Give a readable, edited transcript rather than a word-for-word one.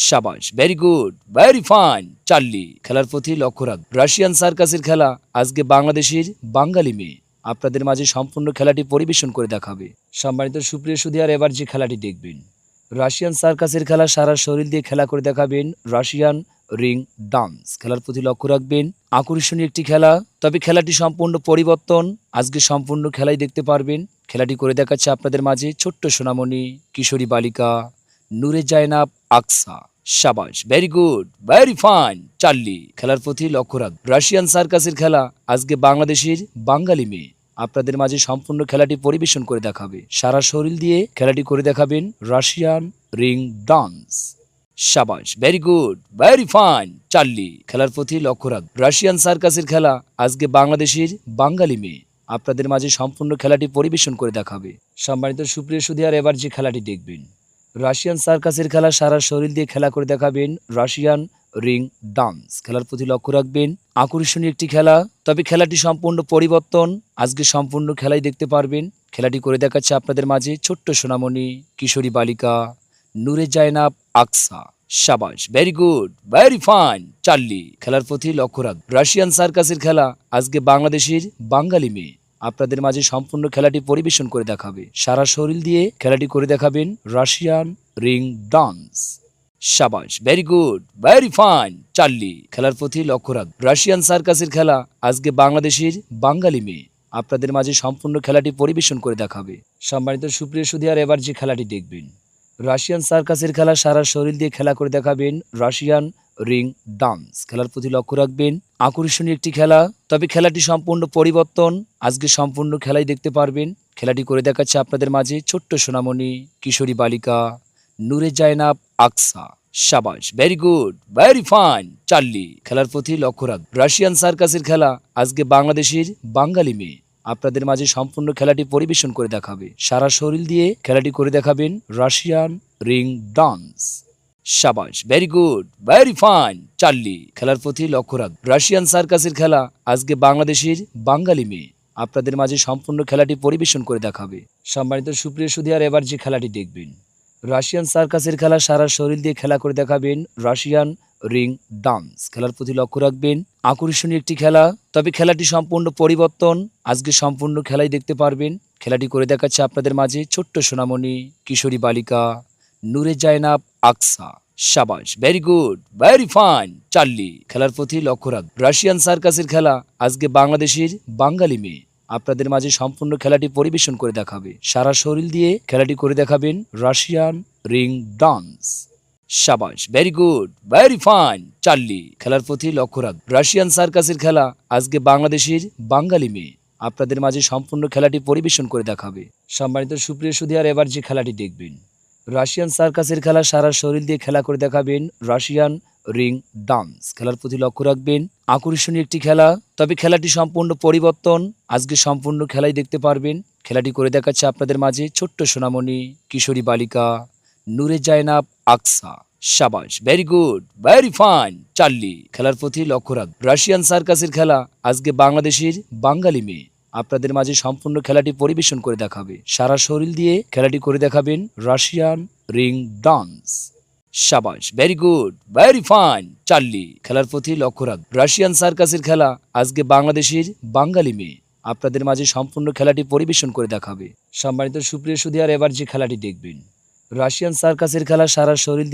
শাবাশ, very good, very fine. Charlie, খেলার প্রতি লক্ষ্য রাখ। রাশিয়ান সার্কাসের খেলা আজকে বাংলাদেশের বাঙালি মেয়ে আপনাদের মাঝে সম্পূর্ণ খেলাটি পরিবেশন করে দেখাবে। সম্মানিত সুপ্রিয় সুধিয়ার, এবার যে খেলাটি দেখবেন, রাশিয়ান সার্কাসের খেলা সারা শরীর দিয়ে খেলা করে দেখাবেন রাশিয়ান রিং ডান্স। খেলার প্রতি লক্ষ্য রাখবেন, আকর্ষণীয় একটি খেলা, তবে খেলাটি সম্পূর্ণ পরিবর্তন। আজকে সম্পূর্ণ খেলাই দেখতে পারবেন। খেলাটি করে দেখাচ্ছে আপনাদের মাঝে ছোট্ট সোনামণি কিশোরী বালিকা নূরে জায়নাব আকসা। শাবাশ, very good, very fine. Charlie, খেলার প্রতি লক্ষ্য রাখ। রাশিয়ান সার্কাসের খেলা আজকে বাংলাদেশের বাঙালি মেয়ে আপনাদের মাঝে সম্পূর্ণ খেলাটি পরিবেশন করে দেখাবে। সারা শরীর দিয়ে খেলাটি করে দেখাবেন রাশিয়ান রিং ডান্স। শাবাশ, very good, very fine. Charlie, খেলার প্রতি লক্ষ্য রাখ। রাশিয়ান সার্কাসের খেলা আজকে বাংলাদেশের বাঙালি মেয়ে আপনাদের মাঝে সম্পূর্ণ খেলাটি পরিবেশন করে দেখাবে। সম্মানিত সুপ্রিয় সুধিয়ার, এবার যে খেলাটি দেখবেন, রাশিয়ান সার্কাসের খেলা সারা শরীর দিয়ে খেলা করে দেখাবেন রাশিয়ান রিং ডান্স। খেলার প্রতি লক্ষ্য রাখবেন, আকর্ষণীয় একটি খেলা, তবে খেলাটি সম্পূর্ণ পরিবর্তন। আজকে সম্পূর্ণ খেলাই দেখতে পারবেন। খেলাটি করে দেখাচ্ছে আপনাদের মাঝে ছোট্ট সোনামণি কিশোরী বালিকা নূরে জায়নাব আকসা। শাবাশ, very good, very fine. Charlie, খেলার প্রতি লক্ষ্য রাখ। রাশিয়ান সার্কাসের খেলা আজকে বাংলাদেশের বাঙালি মেয়ে আপনাদের মাঝে সম্পূর্ণ খেলাটি পরিবেশন করে দেখাবে। সারা শরীর দিয়ে খেলাটি করে দেখাবেন রাশিয়ান রিং ডান্স। শাবাশ, very good, very fine. Charlie, খেলার প্রতি লক্ষ্য রাখ। রাশিয়ান সার্কাসের খেলা আজকে বাংলাদেশের বাঙালি মেয়ে আপনাদের মাঝে সম্পূর্ণ খেলাটি পরিবেশন করে দেখাবে। সম্মানিত সুপ্রিয় সুধিয়ার, এবার যে খেলাটি দেখবেন, রাশিয়ান সার্কাসের খেলা সারা শরীর দিয়ে খেলা করে দেখাবেন রাশিয়ান রিং ডান্স। খেলার প্রতি লক্ষ্য রাখবেন, আকর্ষণীয় একটি খেলা, তবে খেলাটি সম্পূর্ণ পরিবর্তন। আজকে সম্পূর্ণ খেলাই দেখতে পারবেন। খেলাটি করে দেখাচ্ছে আপনাদের মাঝে ছোট্ট সোনামণি কিশোরী বালিকা নূরে জায়নাব আকসা। শাবাশ, very good, very fine. Charlie, খেলার প্রতি লক্ষ্য রাখ। রাশিয়ান সার্কাসের খেলা আজকে বাংলাদেশের বাঙালি মেয়ে আপনাদের মাঝে সম্পূর্ণ খেলাটি পরিবেশন করে দেখাবে। সারা শরীর দিয়ে খেলাটি করে দেখাবেন রাশিয়ান রিং ডান্স। শাবাশ, very good, very fine. Charlie, খেলার প্রতি লক্ষ্য রাখ। রাশিয়ান সার্কাসের খেলা আজকে বাংলাদেশের বাঙালি মেয়ে আপনাদের মাঝে সম্পূর্ণ খেলাটি পরিবেশন করে দেখাবে। সম্মানিত সুপ্রিয় সুধিয়ার, এবার যে খেলাটি দেখবেন, রাশিয়ান সার্কাসের খেলা সারা শরীর দিয়ে খেলা করে দেখাবেন রাশিয়ান রিং ডান্স। খেলার প্রতি লক্ষ্য রাখবেন, আকর্ষণীয় একটি খেলা, তবে খেলাটি সম্পূর্ণ পরিবর্তন। আজকে সম্পূর্ণ খেলাই দেখতে পারবেন। খেলাটি করে দেখাচ্ছে আপনাদের মাঝে ছোট্ট সোনামণি কিশোরী বালিকা নূরে জায়নাব আকসা। শাবাশ, very good, very fine. Charlie, খেলার প্রতি লক্ষ্য রাখ। রাশিয়ান সার্কাসের খেলা আজকে বাংলাদেশের বাঙালি মেয়ে আপনাদের মাঝে সম্পূর্ণ খেলাটি পরিবেশন করে দেখাবে। সারা শরীর দিয়ে খেলাটি করে দেখাবেন রাশিয়ান রিং ডান্স। শাবাশ, very good, very fine. Charlie, খেলার প্রতি লক্ষ্য রাখ। রাশিয়ান সার্কাসের খেলা আজকে বাংলাদেশের বাঙালি মেয়ে আপনাদের মাঝে সম্পূর্ণ খেলাটি পরিবেশন করে দেখাবে। সম্মানিত সুপ্রিয় সুধিয়ার, এবার যে খেলাটি দেখবেন, রাশিয়ান সার্কাসের খেলা সারা শরীর দিয়ে খেলা করে দেখাবেন রাশিয়ান রিং ডান্স। খেলার প্রতি লক্ষ্য রাখবেন, আকর্ষণীয় একটি খেলা, তবে খেলাটি সম্পূর্ণ পরিবর্তন। আজকে সম্পূর্ণ খেলাই দেখতে পারবেন। খেলাটি করে দেখাচ্ছে আপনাদের মাঝে ছোট্ট সোনামণি কিশোরী বালিকা নূরে জায়নাব আকসা। শাবাশ, very good, very fine. Charlie, খেলার প্রতি লক্ষ্য রাখ। রাশিয়ান সার্কাসের খেলা আজকে বাংলাদেশের বাঙালি মেয়ে আপনাদের মাঝে সম্পূর্ণ খেলাটি পরিবেশন করে দেখাবে। সারা শরীর দিয়ে খেলাটি করে দেখাবেন রাশিয়ান রিং ডান্স। শাবাশ, very good, very fine. Charlie, খেলার প্রতি লক্ষ্য রাখ। রাশিয়ান সার্কাসের খেলা আজকে বাংলাদেশের বাঙালি মেয়ে আপনাদের মাঝে সম্পূর্ণ খেলাটি পরিবেশন করে দেখাবে। সম্মানিত সুপ্রিয় সুধিয়ার, এবার যে খেলাটি দেখবেন, রাশিয়ান সার্কাসের খেলা সারা শরীর